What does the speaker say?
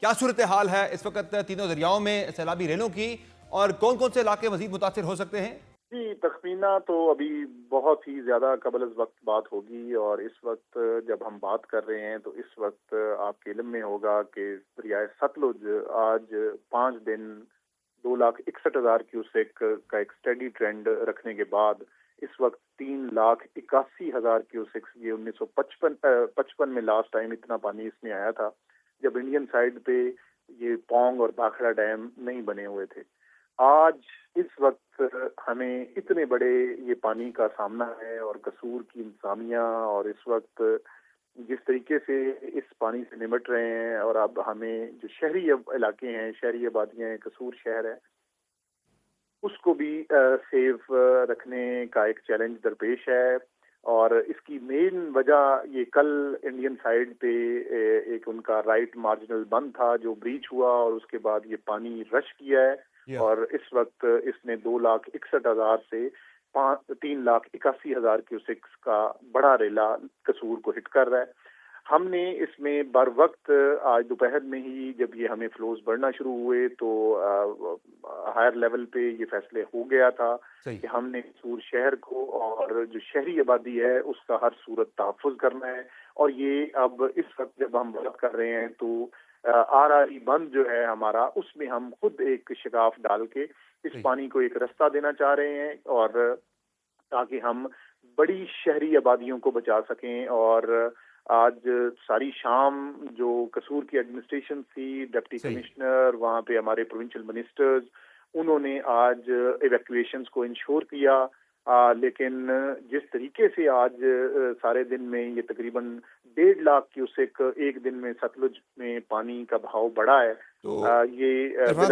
کیا صورتحال ہے اس وقت تینوں دریاؤں میں سیلابی ریلوں کی اور کون کون سے علاقے مزید متاثر ہو سکتے ہیں؟ جی تخمینہ تو ابھی بہت ہی زیادہ قبل از وقت بات ہوگی، اور اس وقت جب ہم بات کر رہے ہیں تو اس وقت آپ کے علم میں ہوگا کہ دریائے ستلج آج 5 دن 2,61,000 کیوسیک کا ایک سٹیڈی ٹرینڈ رکھنے کے بعد اس وقت 3,81,000 کیوسیک، یہ 1955 میں لاسٹ ٹائم اتنا پانی اس میں آیا تھا جب انڈین سائیڈ پہ یہ پونگ اور بھاخڑا ڈیم نہیں بنے ہوئے تھے۔ آج اس وقت ہمیں اتنے بڑے یہ پانی کا سامنا ہے، اور قصور کی انتظامیہ اور اس وقت جس طریقے سے اس پانی سے نمٹ رہے ہیں، اور اب ہمیں جو شہری علاقے ہیں، شہری آبادیاں ہیں، قصور شہر ہے، اس کو بھی سیف رکھنے کا ایک چیلنج درپیش ہے۔ اور اس کی مین وجہ یہ کل انڈین سائیڈ پہ ایک ان کا رائٹ مارجنل بند تھا جو بریچ ہوا، اور اس کے بعد یہ پانی رش کیا ہے، اور اس وقت اس نے 2,61,000 سے 3,81,000 کیوسیکس کا بڑا ریلا قصور کو ہٹ کر رہا ہے۔ ہم نے اس میں بر وقت آج دوپہر میں ہی جب یہ ہمیں فلوز بڑھنا شروع ہوئے تو ہائر لیول پہ یہ فیصلے ہو گیا تھا کہ ہم نے قصور شہر کو اور جو شہری آبادی ہے اس کا ہر صورت تحفظ کرنا ہے۔ اور یہ اب اس وقت جب ہم بات کر رہے ہیں تو آراری بند جو ہے ہمارا، اس میں ہم خود ایک شگاف ڈال کے اس پانی کو ایک رستہ دینا چاہ رہے ہیں، اور تاکہ ہم بڑی شہری آبادیوں کو بچا سکیں۔ اور آج ساری شام جو قصور کی ایڈمنسٹریشن تھی، ڈپٹی کمشنر، وہاں پہ ہمارے پروونشل منسٹرز، انہوں نے آج ایویکویشنز کو انشور کیا، لیکن جس طریقے سے آج سارے دن میں یہ تقریباً 1.5 لاکھ کیوسیک ایک دن میں ستلج میں پانی کا بہاؤ بڑھا ہے، تو یہ